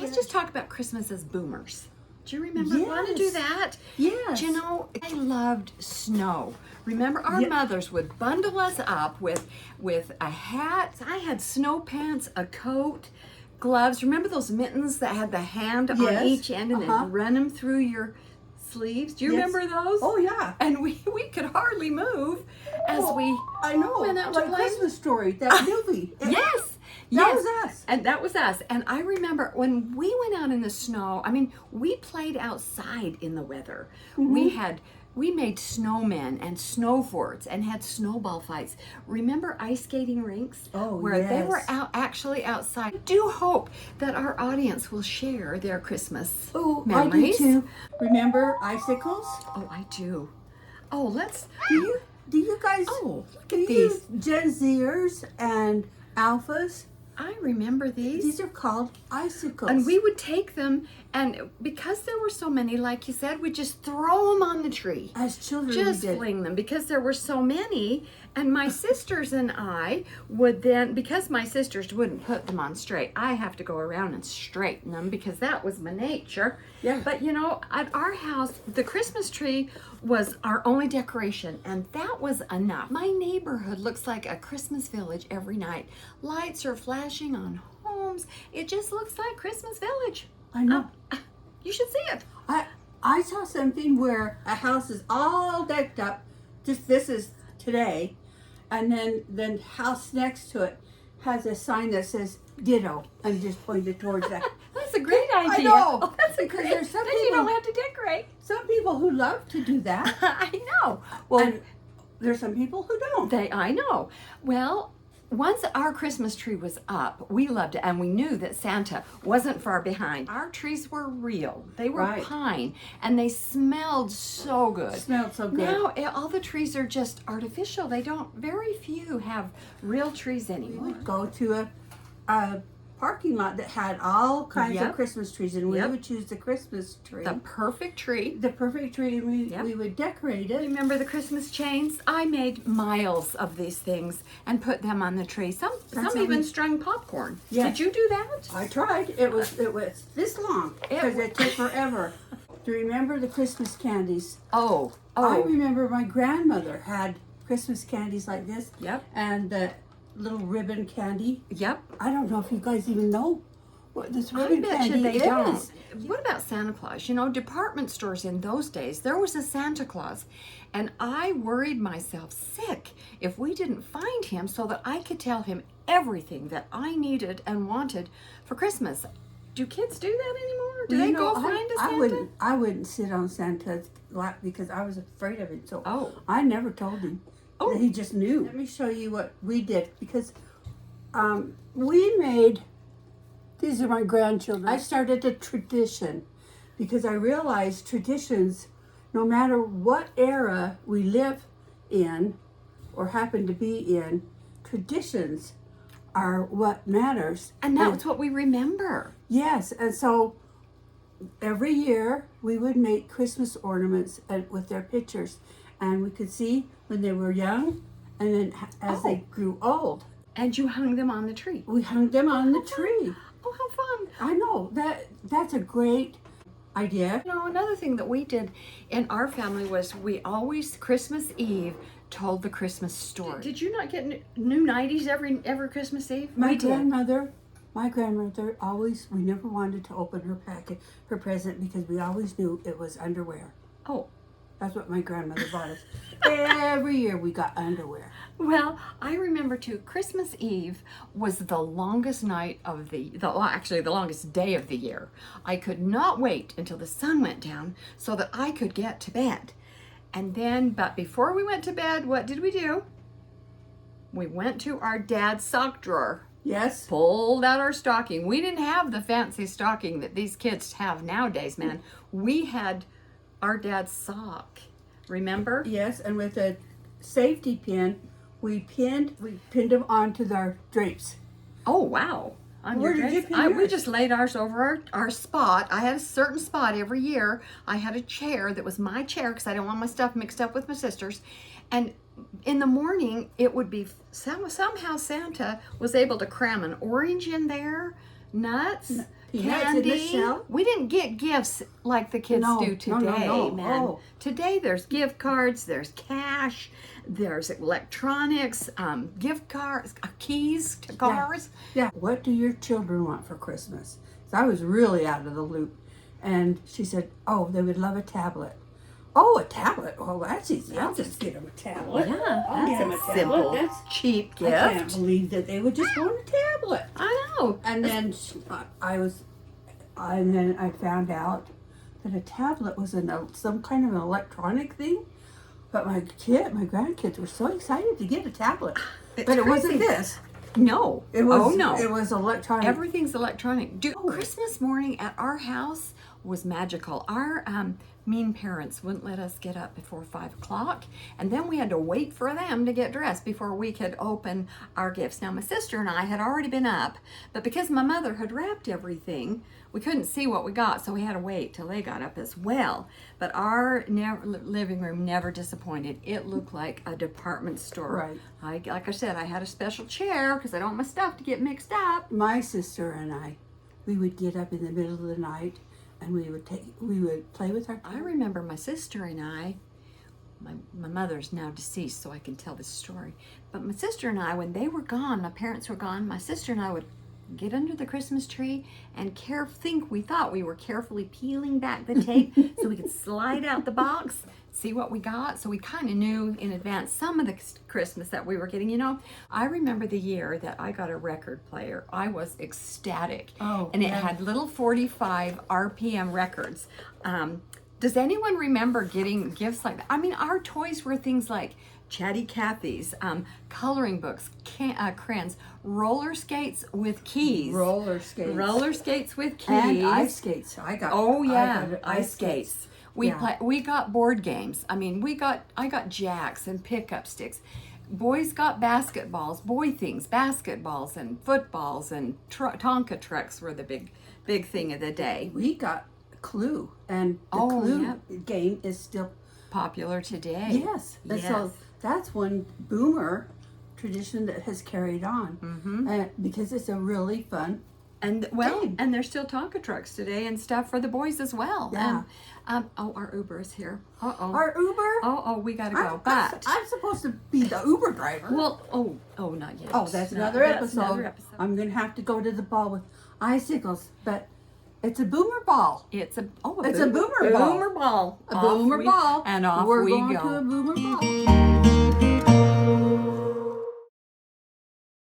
Let's just talk about Christmas as boomers. Do you remember? Yes. Want to do that? Yes. Do you know, I loved snow. Remember, our mothers would bundle us up with a hat. I had snow pants, a coat, gloves. Remember those mittens that had the hand on each end and then run them through your sleeves? Do you remember those? Oh, yeah. And we could hardly move as we I know. went out to Like play. Christmas Story, that movie. Yes. That was us. And that was us. And I remember when we went out in the snow, I mean, we played outside in the weather. We made snowmen and snow forts and had snowball fights. Remember ice skating rinks? Oh, where they yes. were actually outside. I do hope that our audience will share their Christmas memories. I do too. Remember icicles? Oh, I do. Oh, let's. Do you guys? Oh, look do at you these. Gen Zers and Alphas? I remember these. These are called icicles. And we would take them, and because there were so many, like you said, we'd just throw them on the tree. As children, Just we did. fling them because there were so many. And my sisters and I would then, because my sisters wouldn't put them on straight, I have to go around and straighten them because that was my nature. Yeah. But you know, at our house, the Christmas tree was our only decoration, and that was enough. My neighborhood looks like a Christmas village every night. Lights are flashing on homes. It just looks like Christmas village. I know. You should see it. I saw something where a house is all decked up. Just this is today, and then the house next to it has a sign that says "ditto" and just pointed towards that. That's a great idea. I know. Oh, that's a Because great. there's some Then you people- don't have to decorate. Some people who love to do that, I know. Well, and there's some people who don't. I know. Well, once our Christmas tree was up, we loved it, and we knew that Santa wasn't far behind. Our trees were real. They were Right. pine, and they smelled so good. Smelled so good. Now all the trees are just artificial. They don't. Very few have real trees We anymore. would go to a parking lot that had all kinds Yep. of Christmas trees, and we Yep. would choose the Christmas tree, The perfect tree. the perfect tree, and Yep. we would decorate it. Remember the Christmas chains? I made miles of these things and put them on the tree. Some That's how even we- strung popcorn. Yes. Did you do that? I tried. It was this long because wa- it took forever. Do you remember the Christmas candies? Oh, I remember my grandmother had Christmas candies like this. Yep. And the little ribbon candy. Yep. I don't know if you guys even know what this I ribbon bet candy you they is. don't. What about Santa Claus? You know, department stores in those days, there was a Santa Claus. And I worried myself sick if we didn't find him so that I could tell him everything that I needed and wanted for Christmas. Do kids do that anymore? Do You they know, go find a I Santa? I wouldn't sit on Santa's lap because I was afraid of it. So Oh. I never told him. Oh. He just knew. Let me show you what we did because we made. These are my grandchildren. I started a tradition because I realized traditions, no matter what era we live in or happen to be in, traditions are what matters. And that's what we remember. Yes, and so every year we would make Christmas ornaments with their pictures, and we could see when they were young, and then as they grew old, And you hung them on the tree. we hung them on the tree. Oh, how fun. I know that's a great idea. You know, another thing that we did in our family was we always, Christmas Eve, told the Christmas story. Did you not get new 90s every Christmas Eve? My We did. grandmother always, we never wanted to open her present because we always knew it was underwear. Oh, That's what my grandmother bought us. Every year we got underwear. well, I remember too, Christmas Eve was the longest night of actually the longest day of the year. I could not wait until the sun went down so that I could get to bed. And then, but before we went to bed, what did we do? We went to our dad's sock drawer, Yes. pulled out our stocking. We didn't have the fancy stocking that these kids have nowadays, man. We had our dad's sock. Remember? Yes, and with a safety pin, we pinned them onto our drapes. Oh, wow. On Where your did you dress? pin We yours? just laid ours over our spot. I had a certain spot every year. I had a chair that was my chair because I didn't want my stuff mixed up with my sister's. And in the morning, it would be somehow Santa was able to cram an orange in there, nuts, peanuts candy. in the shell. We didn't get gifts like the kids No, do no, today, no. man. Oh. Today there's gift cards, there's cash, there's electronics, gift cards, keys to cars. Yeah. What do your children want for Christmas? So I was really out of the loop. And she said, oh, they would love a tablet. Oh, a tablet? Oh, that's easy. I'll just get them a tablet. Yeah, I'll get them a that's a tablet. simple, That's cheap I can't gift. believe that they would just want a tablet. I know. And then and then I found out that a tablet was some kind of an electronic thing. But my grandkids were so excited to get a tablet. It's But it wasn't crazy. this. No. It was. Oh no. It was electronic. Everything's electronic. Oh. Christmas morning at our house was magical. Our mean parents wouldn't let us get up before 5 o'clock, and then we had to wait for them to get dressed before we could open our gifts. Now, my sister and I had already been up, but because my mother had wrapped everything, we couldn't see what we got, so we had to wait till they got up as well. But our living room never disappointed. It looked like a department store. Right. Like I said, I had a special chair because I don't want my stuff to get mixed up. My sister and I, we would get up in the middle of the night, and we would play with our. I remember my sister and I, my mother's now deceased, so I can tell this story. But my sister and I, when they were gone, my parents were gone, my sister and I would get under the Christmas tree and we thought we were carefully peeling back the tape so we could slide out the box, see what we got. So we kind of knew in advance some of the Christmas that we were getting. You know, I remember the year that I got a record player. I was ecstatic. Oh, and it yeah. had little 45 RPM records. Does anyone remember getting gifts like that? I mean, our toys were things like Chatty Cathy's, coloring books, crayons, roller skates with keys. Roller skates. Roller skates with keys. And ice skates. I got. Ice skates. We got board games. I memean, I got jacks and pickup sticks. Boys got basketballs, boy things, basketballs and footballs, and Tonka trucks were the big thing of the day. We got Clue, and the Clue game is still popular today. Yes. So that's one boomer tradition that has carried on, because it's a really fun and game. And there's still Tonka trucks today and stuff for the boys as well. Yeah. Our Uber is here. Our Uber. We gotta go. But I'm supposed to be the Uber driver. Well, not yet. Oh, that's another episode. I'm gonna have to go to the ball with icicles, but it's a boomer ball. It's a boomer ball. Boomer ball. A boomer ball. And off We're we going go. to a boomer ball.